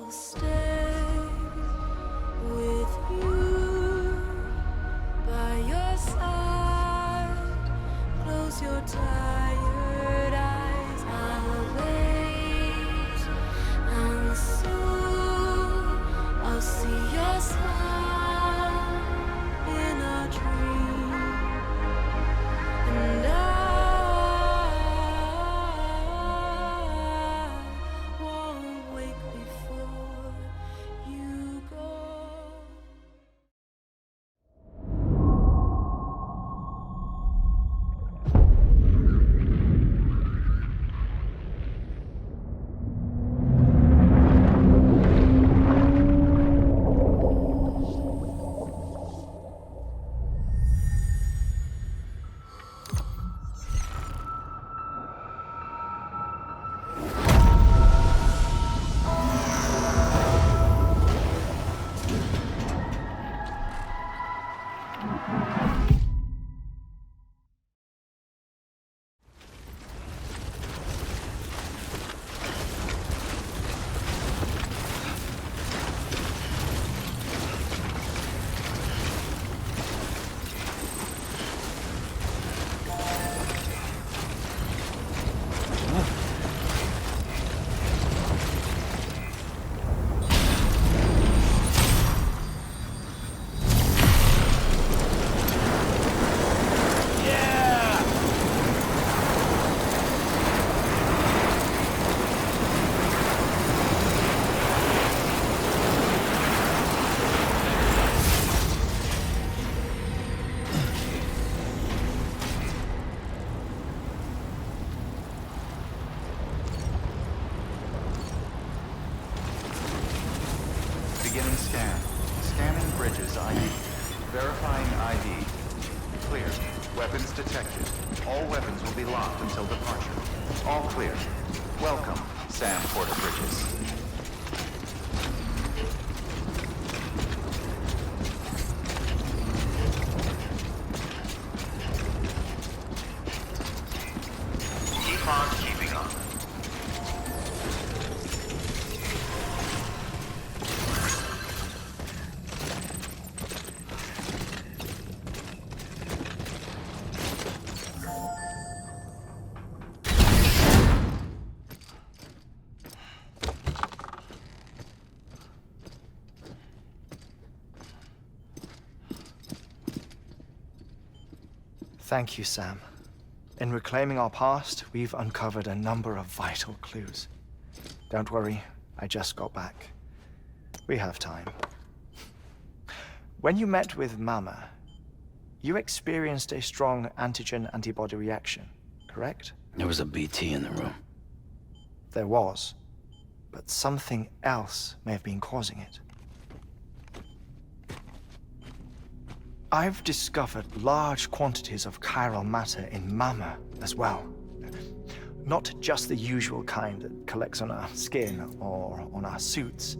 I'll stay with you by your side. Close your tired eyes. I'll wait, and soon I'll see your smile in a dream, and I won't wake before you go. Beginning scan. Scanning bridges ID. Verifying ID. Clear. Weapons detected. All weapons will be locked until departure. All clear. Welcome, Sam Porter Bridges. Keep on keeping on. Thank you, Sam. In reclaiming our past, we've uncovered a number of vital clues. Don't worry, I just got back. We have time. When you met with Mama, you experienced a strong antigen-antibody reaction, correct? There was a BT in the room. There was, but something else may have been causing it. I've discovered large quantities of chiral matter in Mama as well. Not just the usual kind that collects on our skin or on our suits.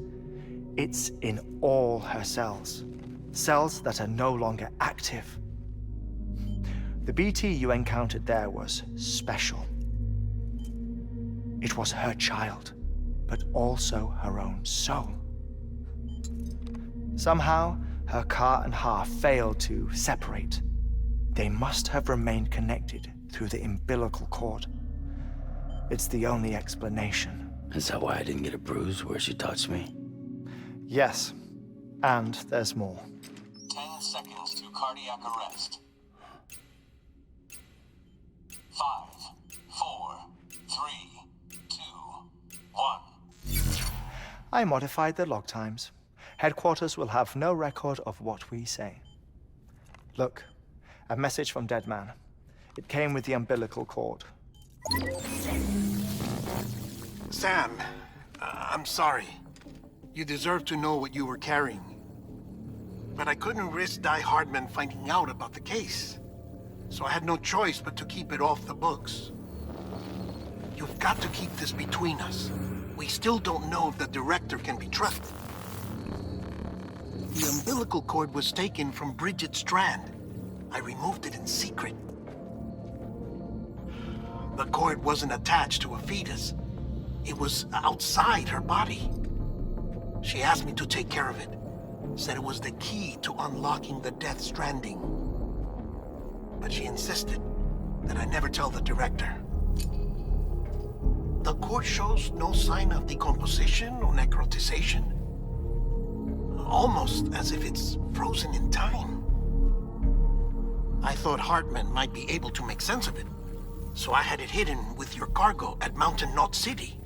It's in all her cells. Cells that are no longer active. The BT you encountered there was special. It was her child, but also her own soul. Somehow, her car and half failed to separate. They must have remained connected through the umbilical cord. It's the only explanation. Is that why I didn't get a bruise where she touched me? Yes, and there's more. 10 seconds to cardiac arrest. 5, 4, 3, 2, 1. I modified the log times. Headquarters will have no record of what we say. Look, a message from Dead Man. It came with the umbilical cord. Sam, I'm sorry. You deserve to know what you were carrying. But I couldn't risk Die Hardman finding out about the case. So I had no choice but to keep it off the books. You've got to keep this between us. We still don't know if the director can be trusted. The umbilical cord was taken from Bridget Strand. I removed it in secret. The cord wasn't attached to a fetus. It was outside her body. She asked me to take care of it. Said it was the key to unlocking the Death Stranding. But she insisted that I never tell the director. The core shows no sign of decomposition or necrotization. Almost as if it's frozen in time. I thought Hartman might be able to make sense of it, so I had it hidden with your cargo at Mountain Knot City.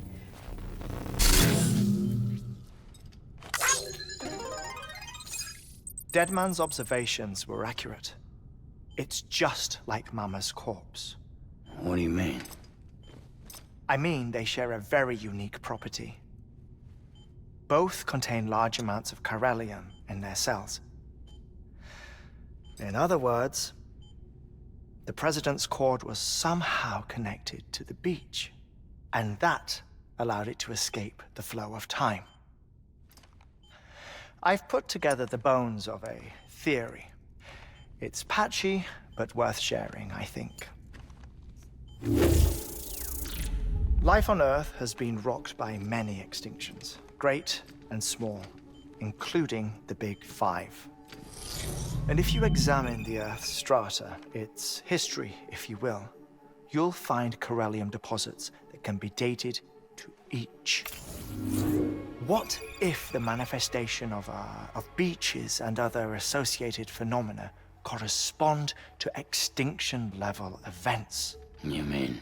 Deadman's observations were accurate. It's just like Mama's corpse. What do you mean? I mean, they share a very unique property. Both contain large amounts of chiralium in their cells. In other words, the President's cord was somehow connected to the beach, and that allowed it to escape the flow of time. I've put together the bones of a theory. It's patchy, but worth sharing, I think. Life on Earth has been rocked by many extinctions, great and small, including the Big Five. And if you examine the Earth's strata, its history, if you will, you'll find chiralium deposits that can be dated to each. What if the manifestation of beaches and other associated phenomena correspond to extinction-level events? You mean?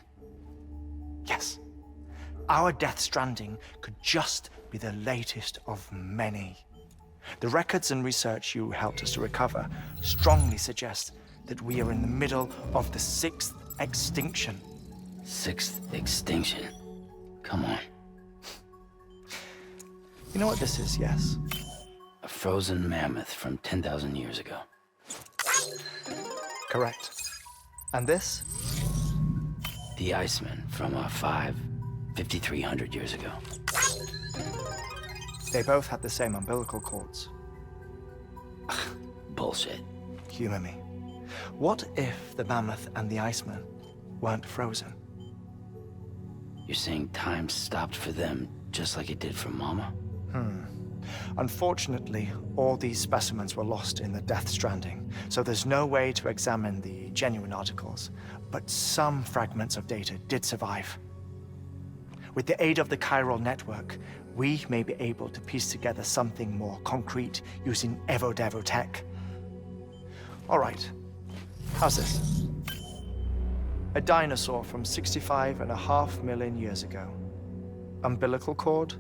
Yes. Our Death Stranding could just be the latest of many. The records and research you helped us to recover strongly suggest that we are in the middle of the 6th extinction. 6th extinction? Come on. You know what this is, yes? A frozen mammoth from 10,000 years ago. Correct. And this? The Iceman from 5,300 years ago. They both had the same umbilical cords. Bullshit. Humor me. What if the mammoth and the Iceman weren't frozen? You're saying time stopped for them just like it did for Mama? Unfortunately, all these specimens were lost in the Death Stranding, so there's no way to examine the genuine articles, but some fragments of data did survive. With the aid of the chiral network, we may be able to piece together something more concrete using Evo-Devo tech. All right, how's this? A dinosaur from 65.5 million years ago. Umbilical cord,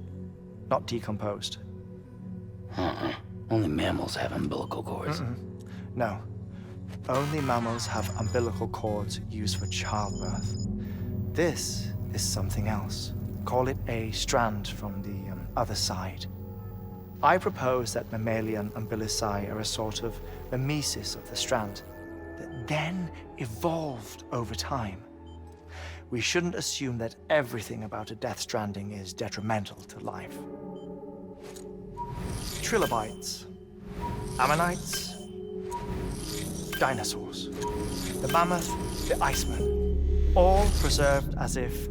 not decomposed. Only mammals have umbilical cords. No, only mammals have umbilical cords used for childbirth. This is something else. Call it a strand from the other side. I propose that mammalian umbilici are a sort of mimesis of the strand that then evolved over time. We shouldn't assume that everything about a Death Stranding is detrimental to life. Trilobites, ammonites, dinosaurs, the mammoth, the Iceman, all preserved as if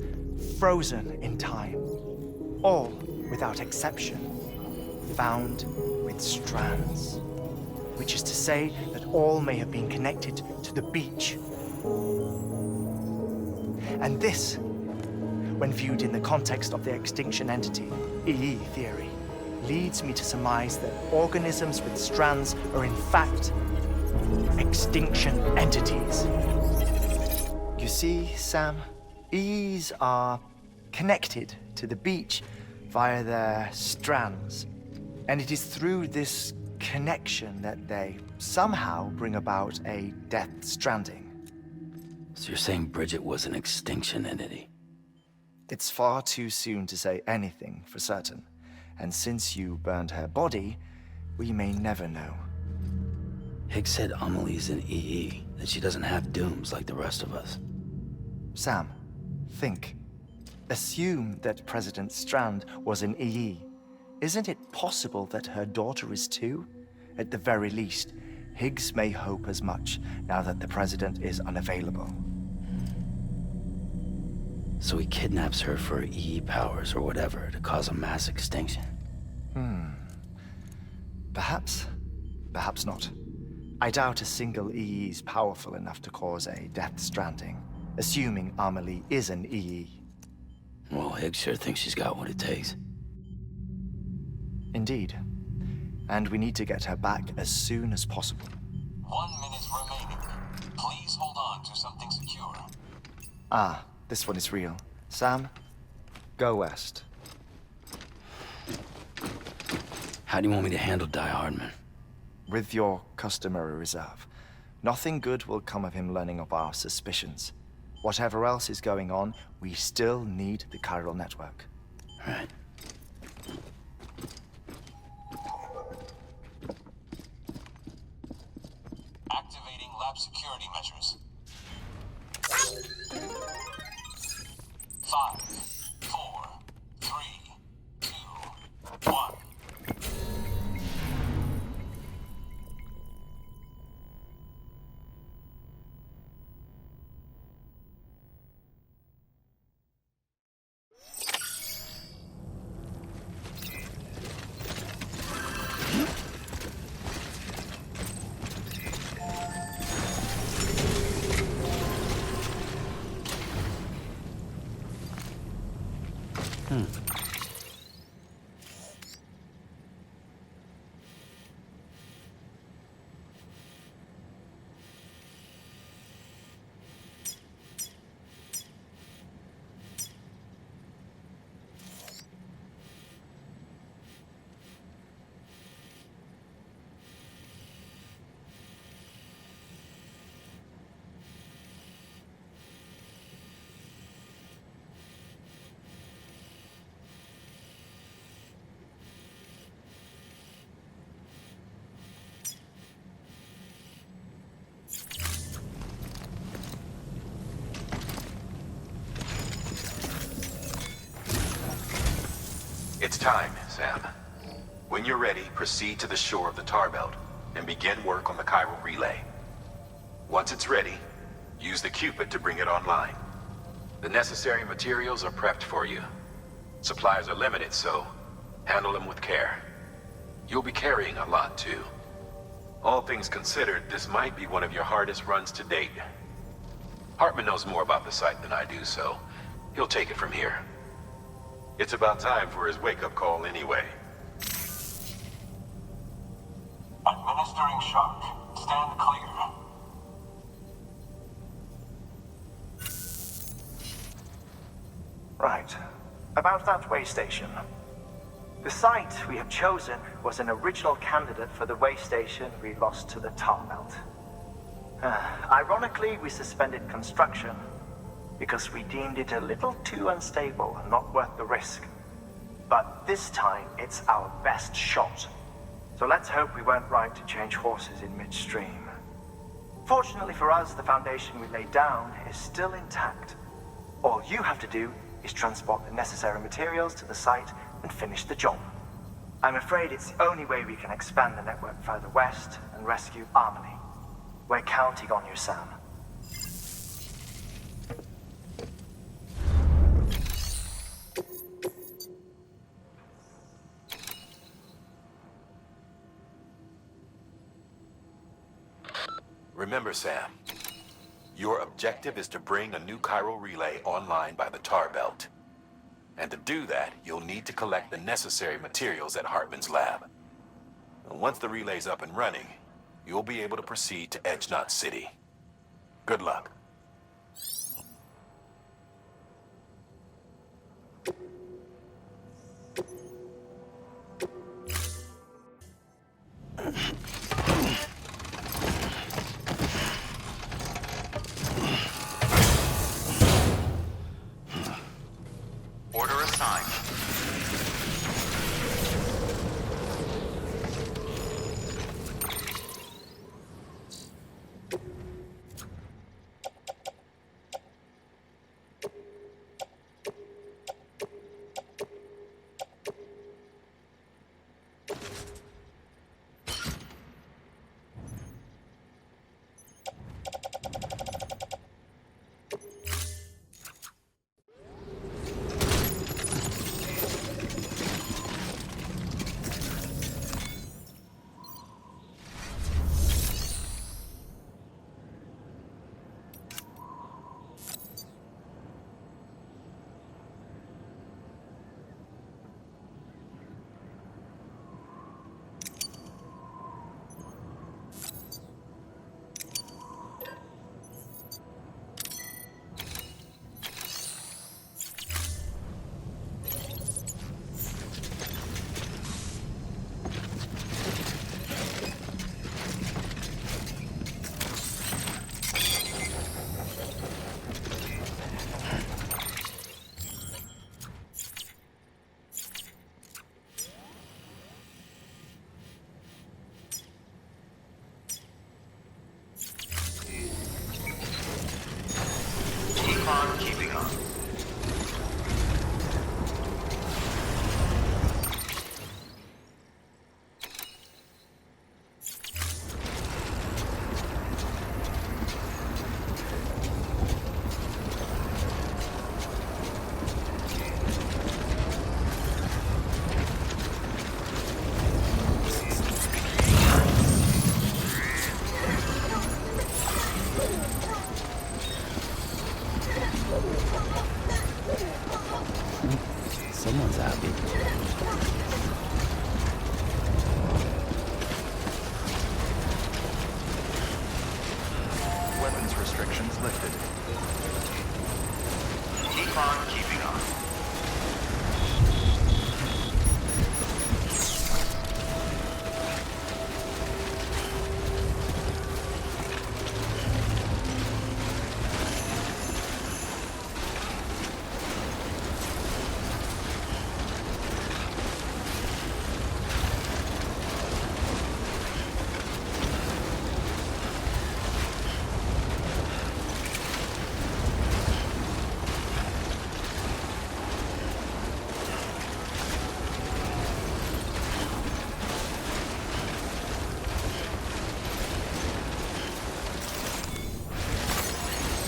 frozen in time, all without exception, found with strands, which is to say that all may have been connected to the beach. And this, when viewed in the context of the extinction entity, EE theory, leads me to surmise that organisms with strands are in fact extinction entities. You see, Sam, EEs are connected to the beach via their strands. And it is through this connection that they somehow bring about a Death Stranding. So you're saying Bridget was an extinction entity? It's far too soon to say anything for certain. And since you burned her body, we may never know. Higgs said Amelie's an EE, that she doesn't have dooms like the rest of us. Sam, think. Assume that President Strand was an EE. Isn't it possible that her daughter is too? At the very least, Higgs may hope as much now that the President is unavailable. So he kidnaps her for EE powers or whatever to cause a mass extinction. Perhaps. Perhaps not. I doubt a single EE is powerful enough to cause a death stranding, assuming Amelie is an EE. Well, Higgs sure thinks she's got what it takes. Indeed. And we need to get her back as soon as possible. 1 minute remaining. Please hold on to something secure. Ah, this one is real. Sam, go west. How do you want me to handle Die Hardman? With your customary reserve. Nothing good will come of him learning of our suspicions. Whatever else is going on, we still need the chiral network. Right. Activating lab security measures. 5, 4, 3, 2, 1. It's time, Sam. When you're ready, proceed to the shore of the tar belt and begin work on the chiral relay. Once it's ready, use the Cupid to bring it online. The necessary materials are prepped for you. Supplies are limited, so handle them with care. You'll be carrying a lot, too. All things considered, this might be one of your hardest runs to date. Hartman knows more about the site than I do, so he'll take it from here. It's about time for his wake-up call anyway. Administering shock. Stand clear. Right. About that way station. The site we have chosen was an original candidate for the way station we lost to the tar belt. Ironically, we suspended construction because we deemed it a little too unstable and not worth the risk. But this time, it's our best shot. So let's hope we weren't right to change horses in midstream. Fortunately for us, the foundation we laid down is still intact. All you have to do is transport the necessary materials to the site and finish the job. I'm afraid it's the only way we can expand the network further west and rescue Amelie. We're counting on you, Sam. Remember, Sam, your objective is to bring a new chiral relay online by the tar belt. And to do that, you'll need to collect the necessary materials at Hartman's lab. And once the relay's up and running, you'll be able to proceed to Edge Knot City. Good luck. Order assigned. weapons lifted. Keep on keeping on.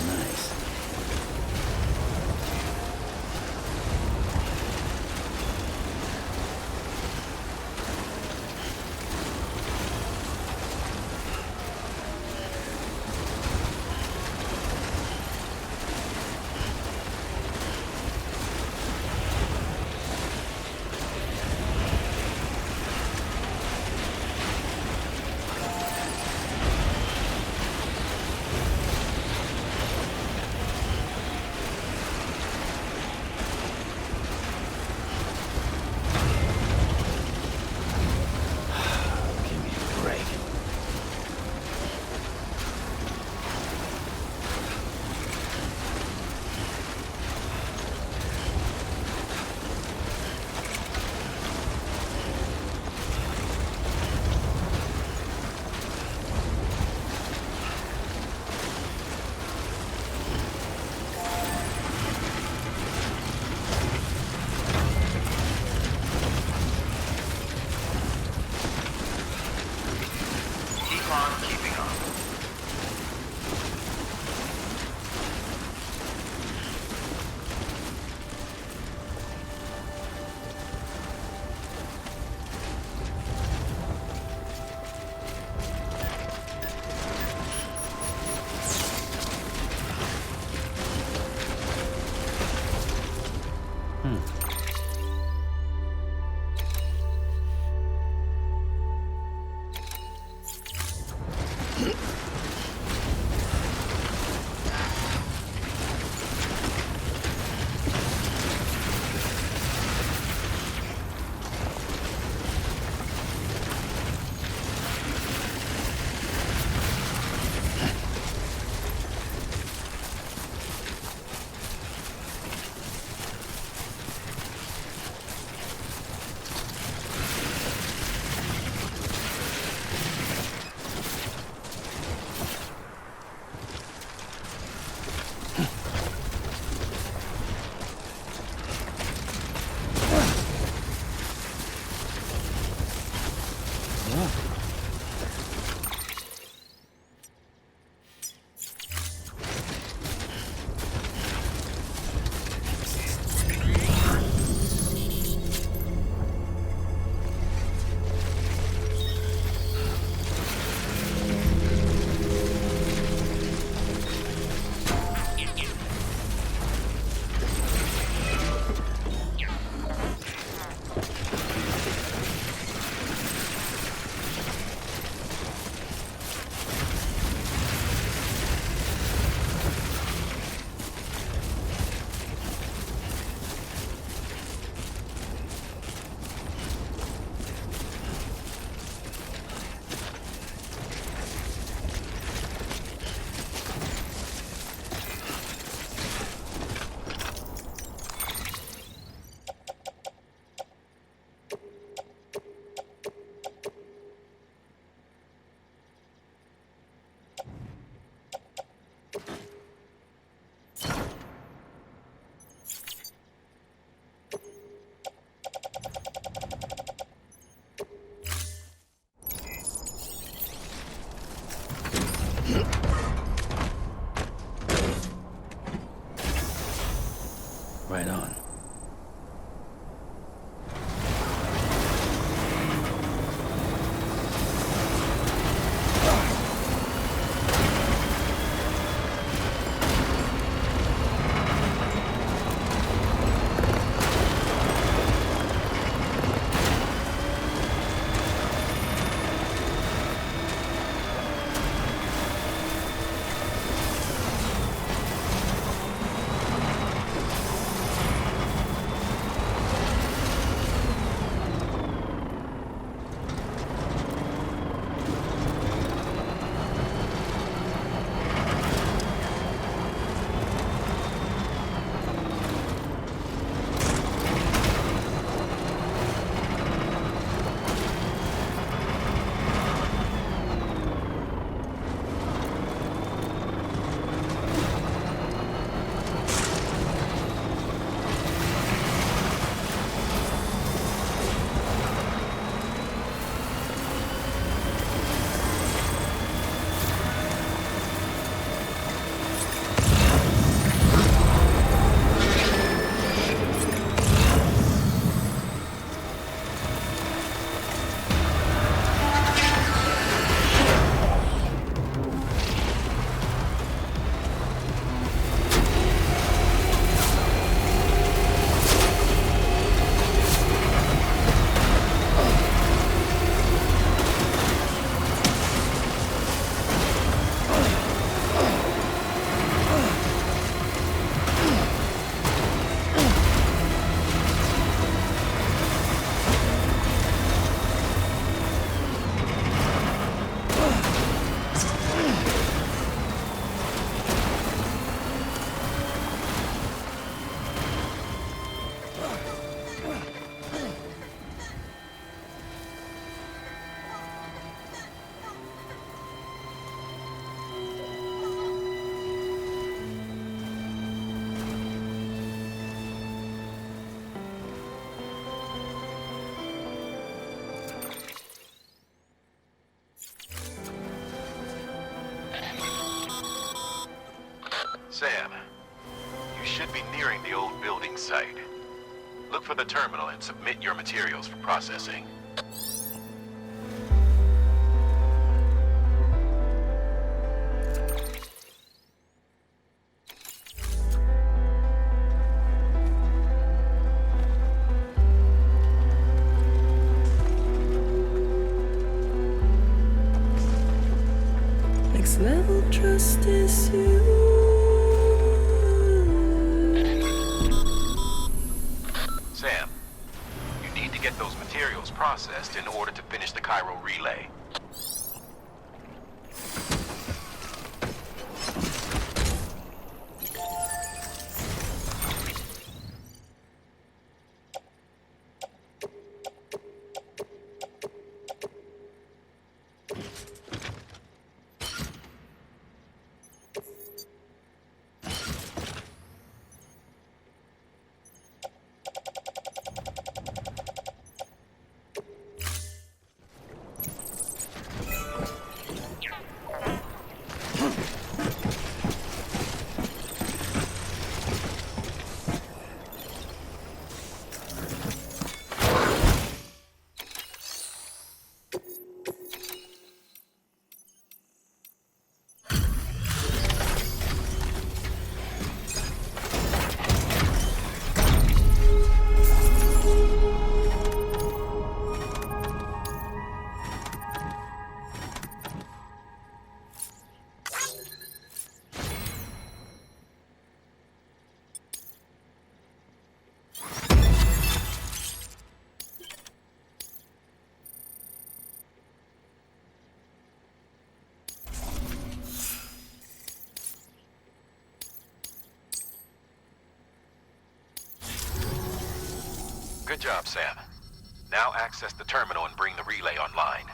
Nice. Give me a break. Keep on keeping on. Sam, you should be nearing the old building site. Look for the terminal and submit your materials for processing. Next level trust is you. Sam, you need to get those materials processed in order to finish the Cairo relay. Good job, Sam. Now access the terminal and bring the relay online.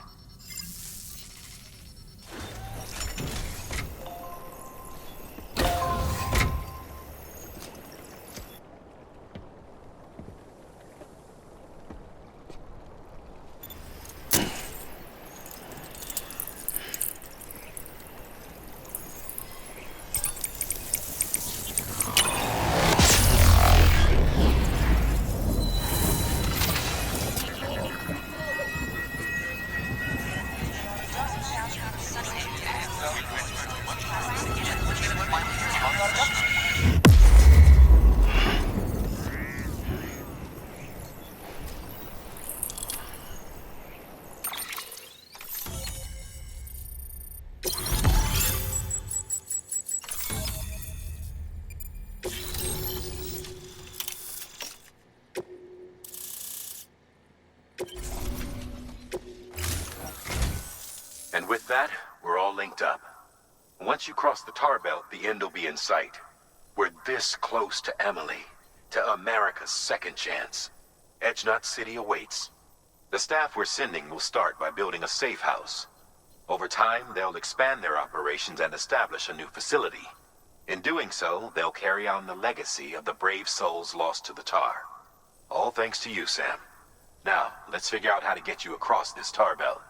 And with that, we're all linked up. Once you cross the tar belt, the end will be in sight. We're this close to Emily, to America's second chance. Edgenut City awaits. The staff we're sending will start by building a safe house. Over time, they'll expand their operations and establish a new facility. In doing so, they'll carry on the legacy of the brave souls lost to the tar. All thanks to you, Sam. Now, let's figure out how to get you across this tar belt.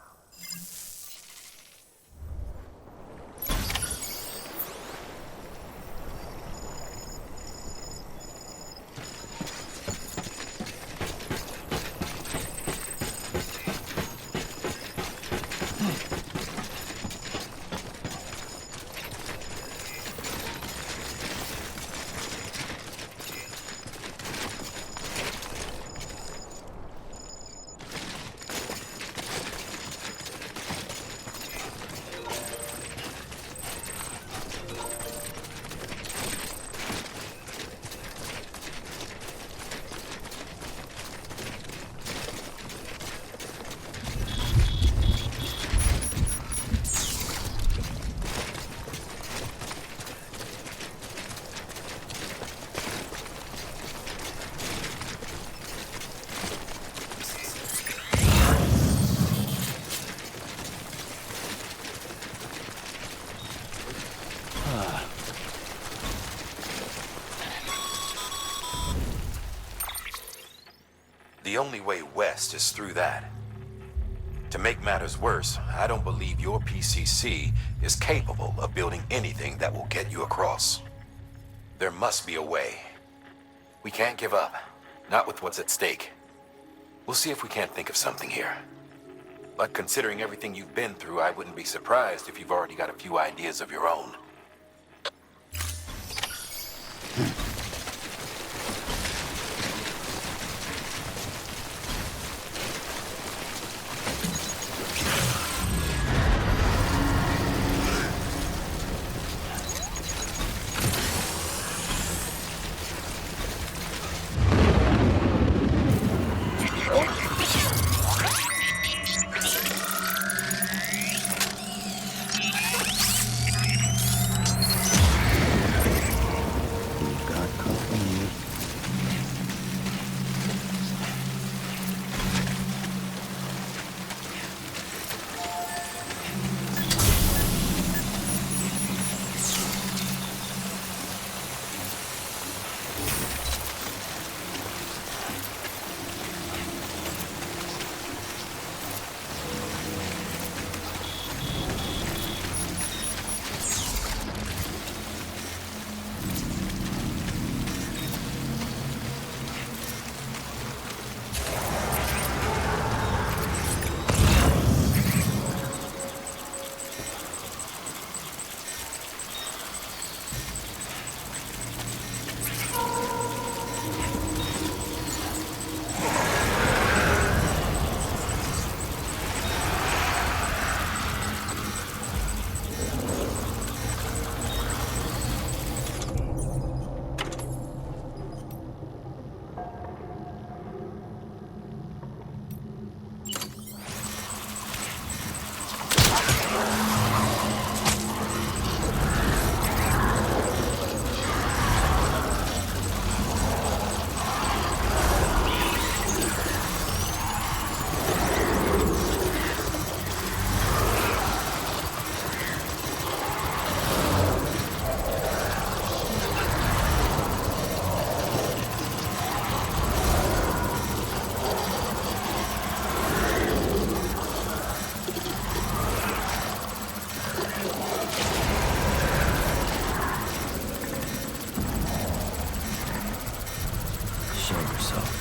The only way west is through that. To make matters worse, I don't believe your PCC is capable of building anything that will get you across. There must be a way. We can't give up. Not with what's at stake. We'll see if we can't think of something here. But considering everything you've been through, I wouldn't be surprised if you've already got a few ideas of your own. We've got company. Show yourself.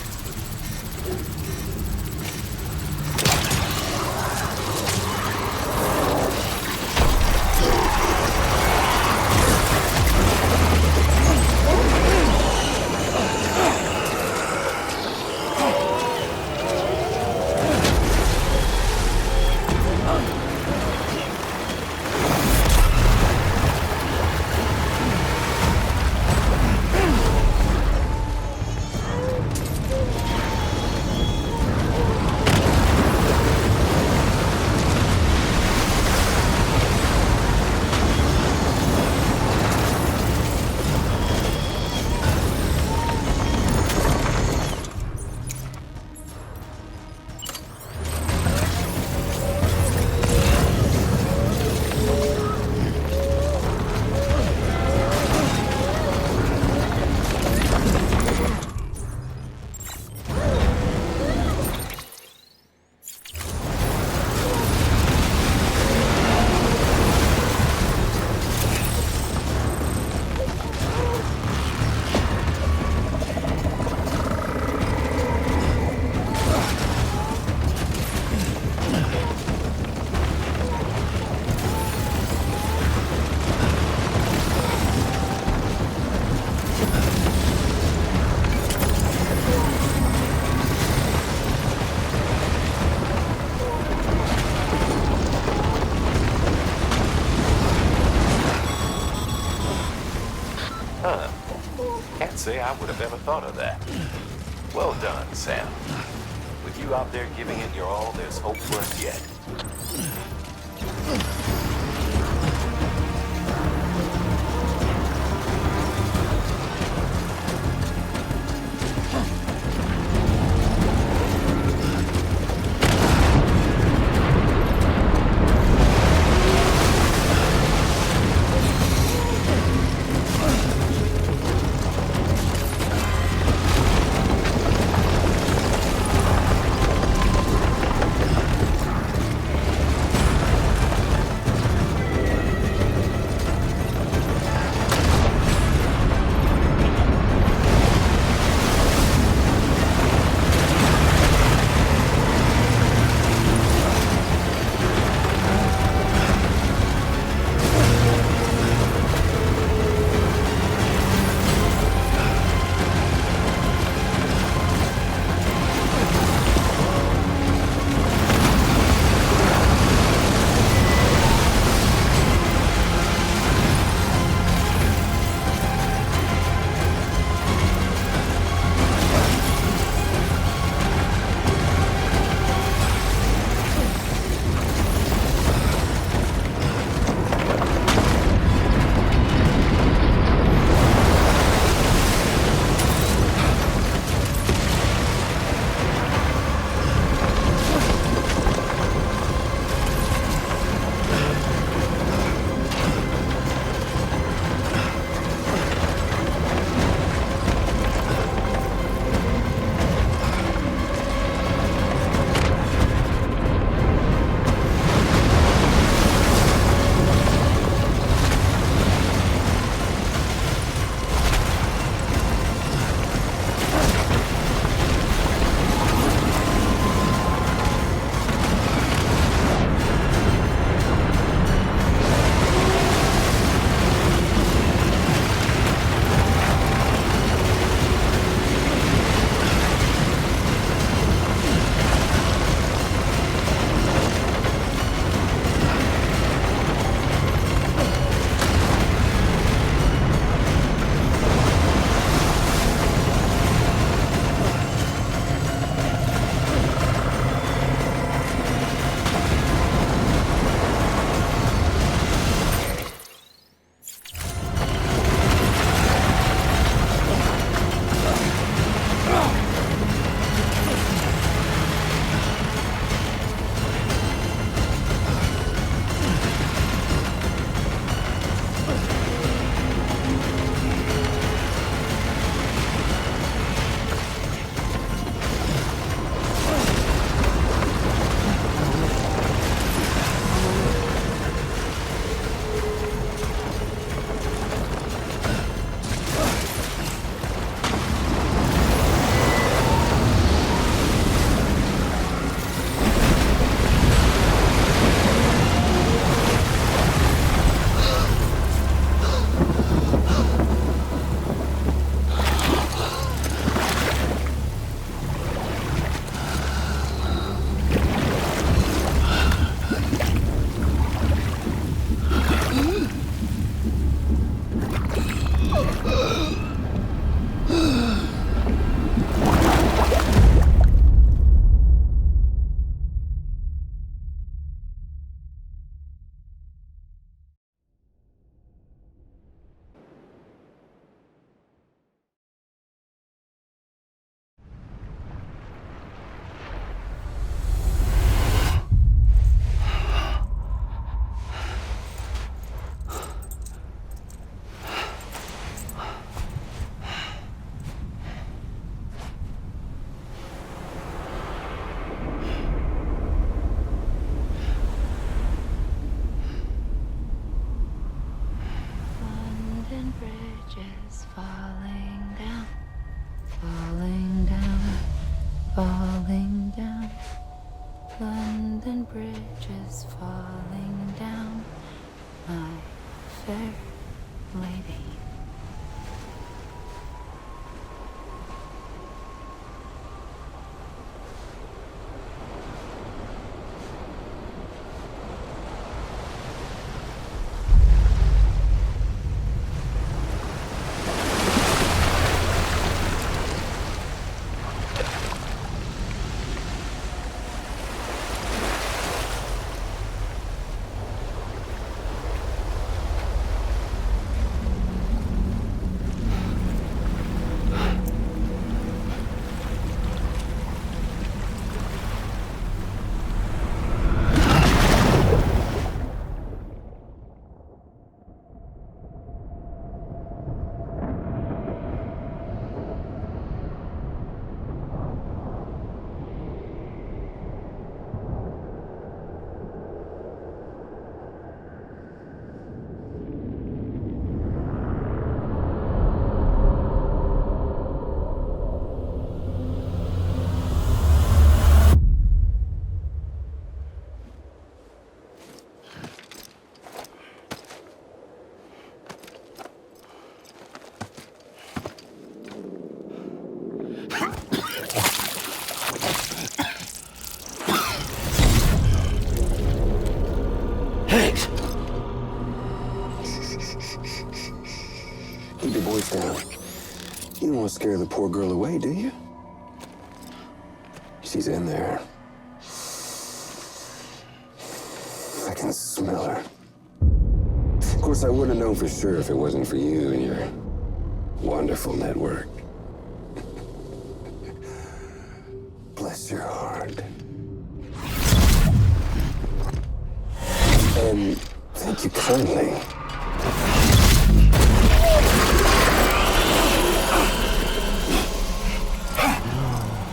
Can't say I would have ever thought of that. Well done, Sam. With you out there giving it your all, there's hope for us yet. falling down, falling down, falling down. London Bridge is falling down, my fair lady. Keep your voice down. You don't want to scare the poor girl away, do you? She's in there. I can smell her. Of course, I wouldn't have known for sure if it wasn't for you and your wonderful network. Bless your heart. And thank you kindly.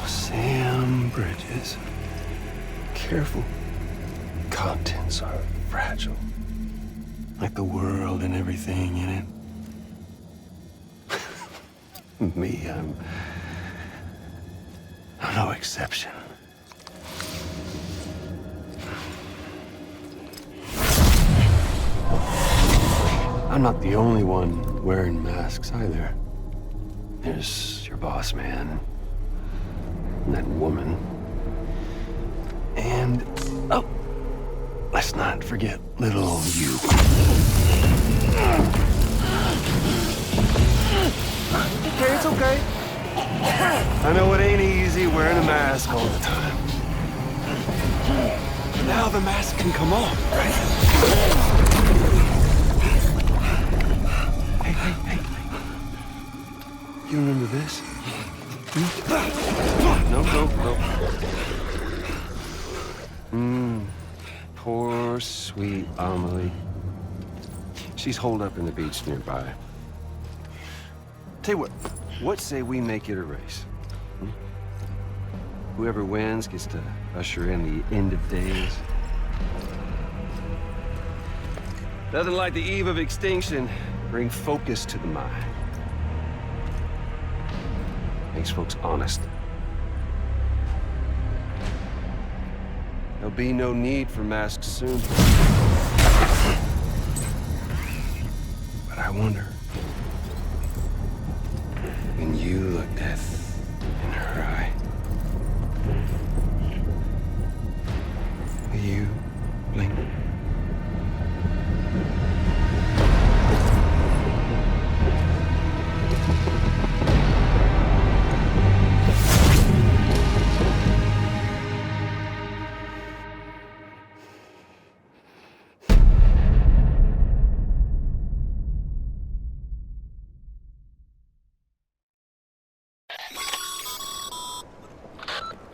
Sam Bridges. Careful. Contents are fragile. Like the world and everything in it. Me, I'm no exception. I'm not the only one wearing masks either. There's your boss man, and that woman, and, oh, let's not forget little you. Okay, it's okay. I know it ain't easy wearing a mask all the time. Now the mask can come off, right? Hey. You remember this? No. Poor, sweet Amelie. She's holed up in the beach nearby. Tell you what say we make it a race? Whoever wins gets to usher in the end of days. Nothing like the eve of extinction. Bring focus to the mind. Makes folks honest. There'll be no need for masks soon. But I wonder, when you look death in her eye, will you blink?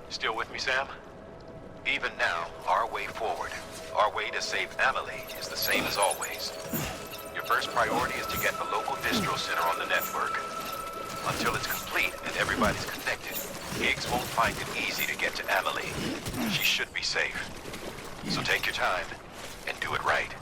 Still with me, Sam? Even now, our way forward, our way to save Amelie is the same as always. Your first priority is to get the local distro center on the network. Until it's complete and everybody's connected, Higgs won't find it easy to get to Amelie. She should be safe. So take your time and do it right.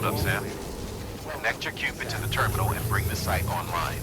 Hold up, Sam. Connect your Cupid to the terminal and bring the site online.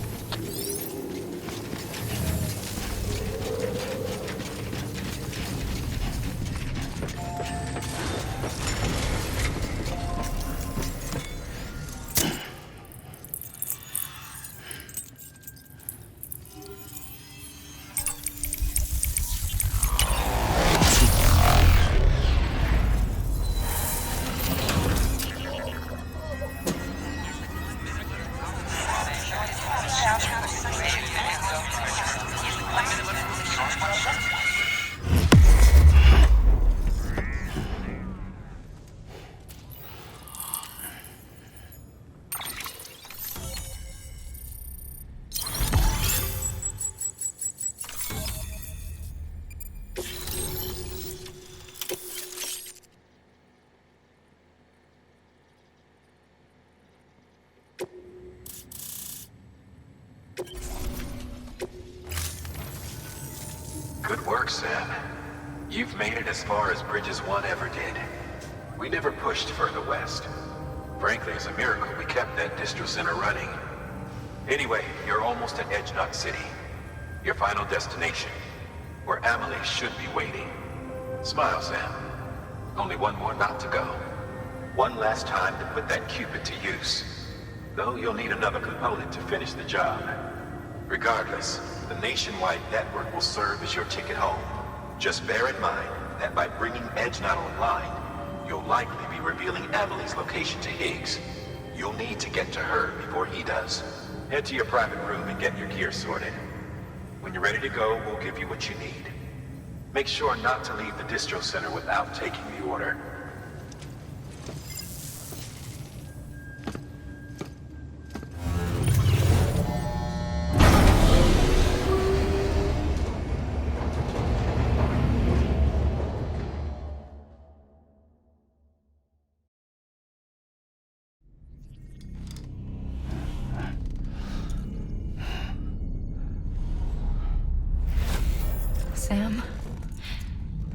Good work, Sam. You've made it as far as Bridges 1 ever did. We never pushed further west. Frankly, it's a miracle we kept that distro center running. Anyway, you're almost at Edge Knot City. Your final destination, where Amelie should be waiting. Smile, Sam. Only one more knot to go. One last time to put that Cupid to use. Though you'll need another component to finish the job. Regardless, the nationwide network will serve as your ticket home. Just bear in mind that by bringing Edge Knot online, you'll likely be revealing Amelie's location to Higgs. You'll need to get to her before he does. Head to your private room and get your gear sorted. When you're ready to go, we'll give you what you need. Make sure not to leave the distro center without taking the order. Sam?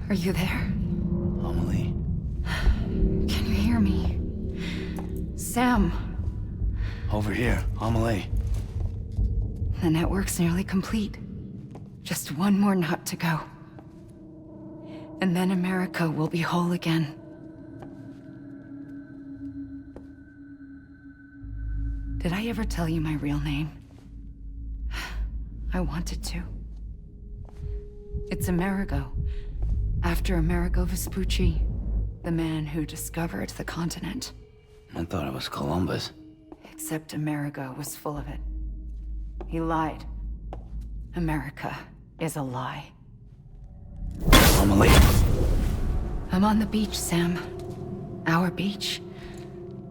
Are you there? Amelie. Can you hear me? Sam! Over here, Amelie. The network's nearly complete. Just one more knot to go. And then America will be whole again. Did I ever tell you my real name? I wanted to. It's Amerigo, after Amerigo Vespucci, the man who discovered the continent. I thought it was Columbus. Except Amerigo was full of it. He lied. America is a lie. Amelie. I'm on the beach, Sam. Our beach.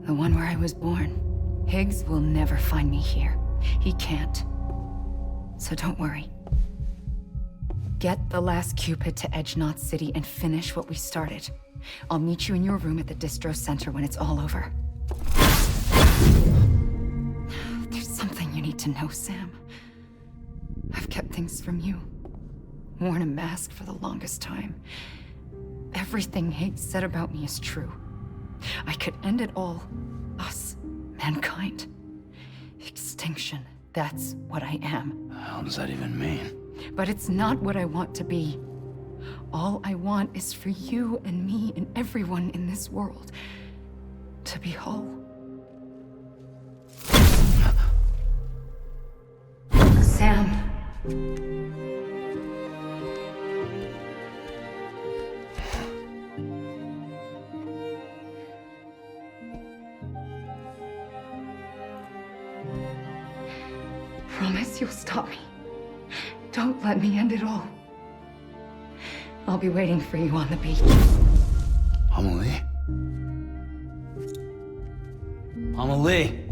The one where I was born. Higgs will never find me here. He can't. So don't worry. Get the last Cupid to Edge Knot City and finish what we started. I'll meet you in your room at the distro center when it's all over. There's something you need to know, Sam. I've kept things from you. Worn a mask for the longest time. Everything Higgs said about me is true. I could end it all. Us. Mankind. Extinction. That's what I am. What the hell does that even mean? But it's not what I want to be. All I want is for you and me and everyone in this world to be whole. Sam. Promise you'll stop me. Don't let me end it all. I'll be waiting for you on the beach. Amelie? Amelie?